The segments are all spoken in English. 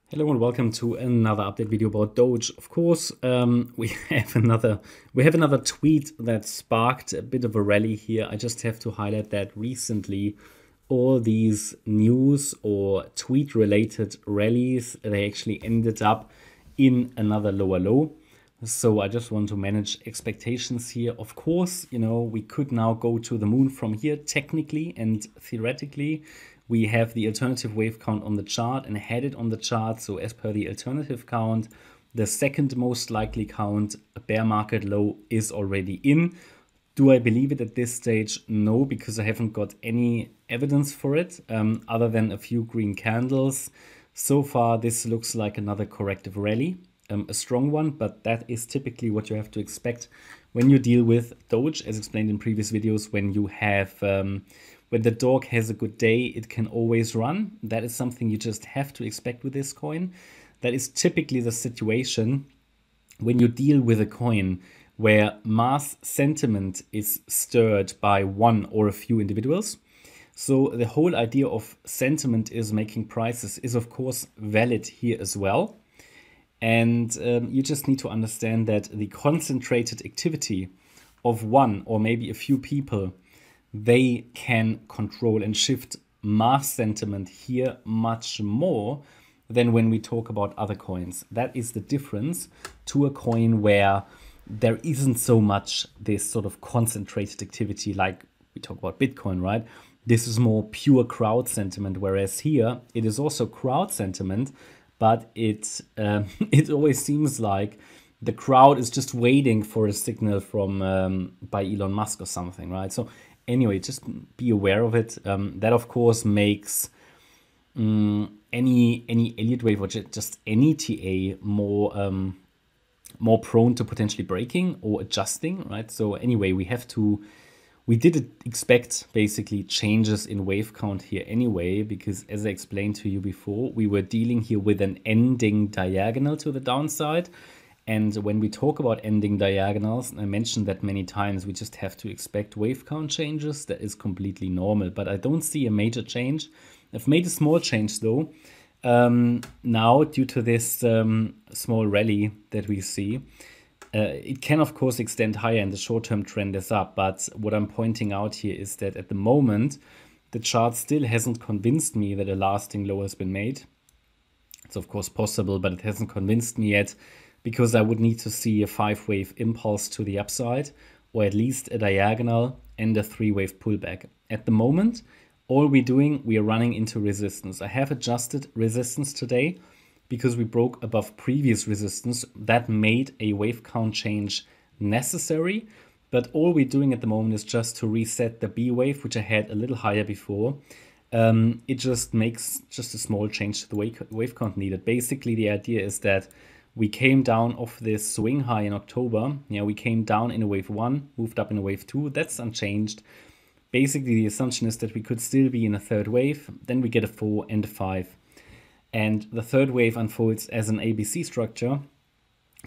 Hello and welcome to another update video about Doge. Of course, we have another tweet that sparked a bit of a rally here. I just have to highlight that recently all these news or tweet related rallies, they actually ended up in another lower low. So I just want to manage expectations here. Of course, we could now go to the moon from here technically and theoretically. We have the alternative wave count on the chart and had it on the chart. So as per the alternative count, the second most likely count, a bear market low, is already in. Do I believe it at this stage? No, because I haven't got any evidence for it other than a few green candles. So far, this looks like another corrective rally. A strong one, but that is typically what you have to expect when you deal with Doge, as explained in previous videos. When you have when the dog has a good day, it can always run. That is something you just have to expect with this coin. That is typically the situation when you deal with a coin where mass sentiment is stirred by one or a few individuals. So the whole idea of sentiment is making prices is of course valid here as well. And you just need to understand that the concentrated activity of one or maybe a few people, they can control and shift mass sentiment here much more than when we talk about other coins. That is the difference to a coin where there isn't so much this sort of concentrated activity like we talk about Bitcoin, right? This is more pure crowd sentiment, whereas here it is also crowd sentiment, but it always seems like the crowd is just waiting for a signal from by Elon Musk or something, right? So anyway, just be aware of it. That of course makes any Elliott wave or just any TA more prone to potentially breaking or adjusting, right? So anyway, we did expect basically changes in wave count here anyway, because as I explained to you before, we were dealing here with an ending diagonal to the downside. And when we talk about ending diagonals, I mentioned that many times, we just have to expect wave count changes. That is completely normal, but I don't see a major change. I've made a small change though, now due to this small rally that we see. It can, of course, extend higher and the short-term trend is up. But what I'm pointing out here is that at the moment, the chart still hasn't convinced me that a lasting low has been made. It's, of course, possible, but it hasn't convinced me yet because I would need to see a 5-wave impulse to the upside or at least a diagonal and a 3-wave pullback. At the moment, all we're doing, we are running into resistance. I have adjusted resistance today because we broke above previous resistance. That made a wave count change necessary. But all we're doing at the moment is just to reset the B wave, which I had a little higher before. It just makes just a small change to the wave count needed. Basically, the idea is that we came down off this swing high in October. We came down in a wave 1, moved up in a wave 2. That's unchanged. Basically, the assumption is that we could still be in a third wave. Then we get a 4 and a 5. And the third wave unfolds as an ABC structure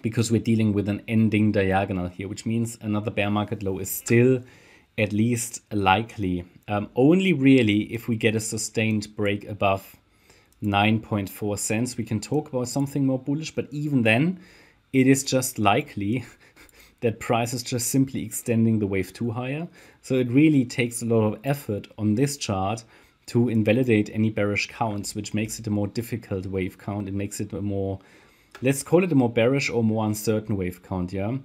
because we're dealing with an ending diagonal here, which means another bear market low is still at least likely. Only really if we get a sustained break above 9.4 cents, we can talk about something more bullish. But even then, it is just likely that price is just simply extending the wave 2 higher. So it really takes a lot of effort on this chart to invalidate any bearish counts, which makes it a more difficult wave count. It makes it a more, let's call it a more bearish or more uncertain wave count, yeah?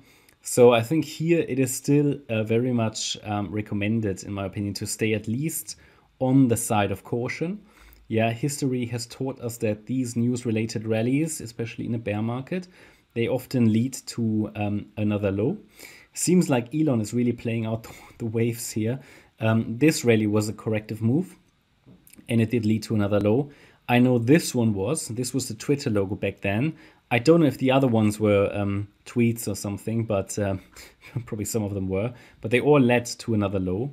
So I think here it is still very much recommended, in my opinion, to stay at least on the side of caution. Yeah, history has taught us that these news-related rallies, especially in a bear market, they often lead to another low. Seems like Elon is really playing out the waves here. This rally was a corrective move, and it did lead to another low. I know this was the Twitter logo back then. I don't know if the other ones were tweets or something, but probably some of them were. But they all led to another low.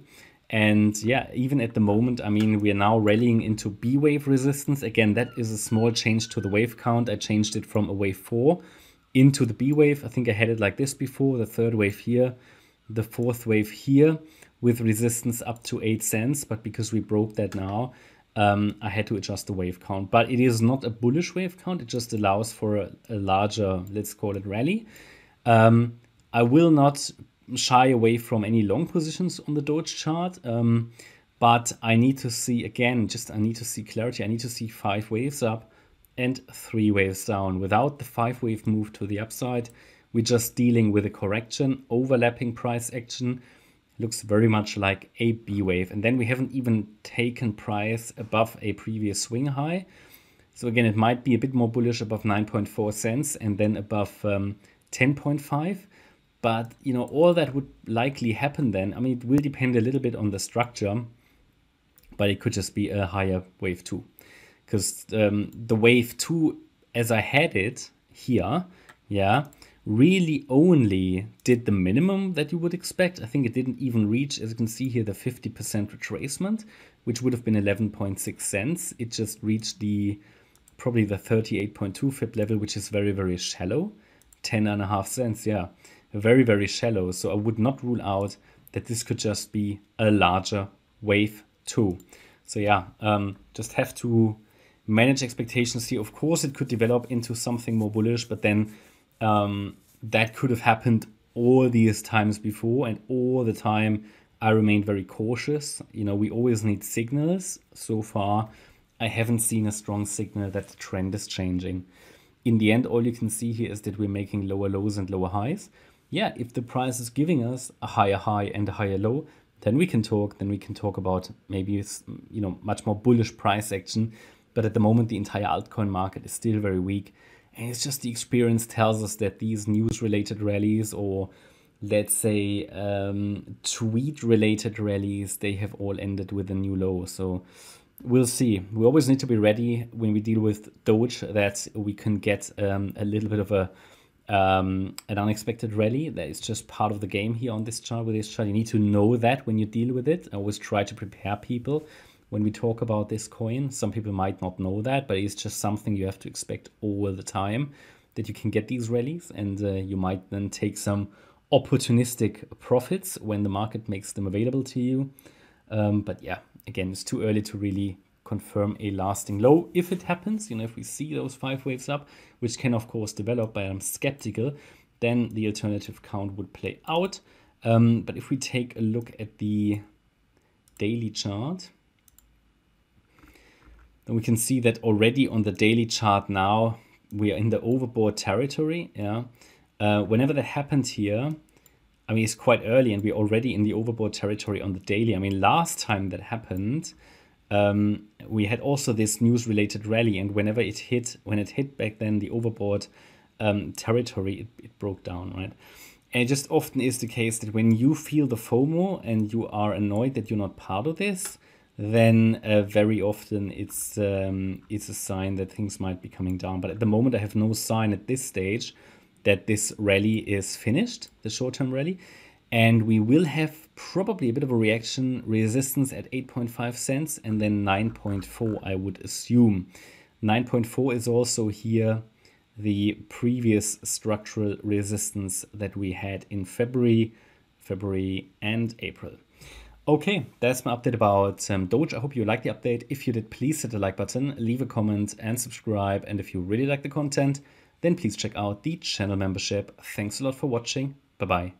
And yeah, even at the moment, I mean, we are now rallying into B wave resistance. Again, that is a small change to the wave count. I changed it from a wave 4 into the B wave. I think I had it like this before, the third wave here, the fourth wave here with resistance up to 8 cents. But because we broke that now, I had to adjust the wave count. But it is not a bullish wave count. It just allows for a larger, let's call it, rally. I will not shy away from any long positions on the Doge chart. But I need to see, again, I need to see clarity. I need to see 5 waves up and 3 waves down. Without the 5-wave move to the upside, we're just dealing with a correction, overlapping price action. Looks very much like a B wave. And then we haven't even taken price above a previous swing high. So again, it might be a bit more bullish above 9.4 cents and then above 10.5. But, you know, all that would likely happen then. I mean, it will depend a little bit on the structure, but it could just be a higher wave 2. Because the wave 2, as I had it here, yeah, really only did the minimum that you would expect. I think it didn't even reach, as you can see here, the 50% retracement, which would have been 11.6 cents. It just reached probably the 38.2 FIB level, which is very, very shallow. 10.5 cents, yeah, very, very shallow. So I would not rule out that this could just be a larger wave 2. So yeah, just have to manage expectations here. Of course, it could develop into something more bullish, but then that could have happened all these times before, and all the time I remained very cautious. You know, we always need signals. So far, I haven't seen a strong signal that the trend is changing. In the end, all you can see here is that we're making lower lows and lower highs. Yeah, if the price is giving us a higher high and a higher low, then we can talk. Then we can talk about maybe, you know, much more bullish price action. But at the moment, the entire altcoin market is still very weak. And it's just the experience tells us that these news-related rallies, or let's say tweet-related rallies, they have all ended with a new low. So we'll see. We always need to be ready when we deal with Doge that we can get a little bit of an unexpected rally. That is just part of the game here on this chart. With this chart, you need to know that when you deal with it. I always try to prepare people when we talk about this coin. Some people might not know that, but it's just something you have to expect all the time, that you can get these rallies, and you might then take some opportunistic profits when the market makes them available to you. But yeah, again, it's too early to really confirm a lasting low. If it happens, you know, if we see those 5 waves up, which can of course develop, but I'm skeptical, then the alternative count would play out. But if we take a look at the daily chart, then we can see that already on the daily chart now, we are in the overbought territory. Yeah. Whenever that happened here, I mean, it's quite early and we're already in the overbought territory on the daily. I mean, last time that happened, we had also this news-related rally, and when it hit back then the overbought territory, it broke down, right? And it just often is the case that when you feel the FOMO and you are annoyed that you're not part of this, then very often it's a sign that things might be coming down. But at the moment, I have no sign at this stage that this rally is finished, the short-term rally. And we will have probably a bit of a reaction, resistance at 8.5 cents and then 9.4, I would assume. 9.4 is also here the previous structural resistance that we had in February and April. Okay, that's my update about Doge. I hope you liked the update. If you did, please hit the like button, leave a comment and subscribe. And if you really like the content, then please check out the channel membership. Thanks a lot for watching. Bye-bye.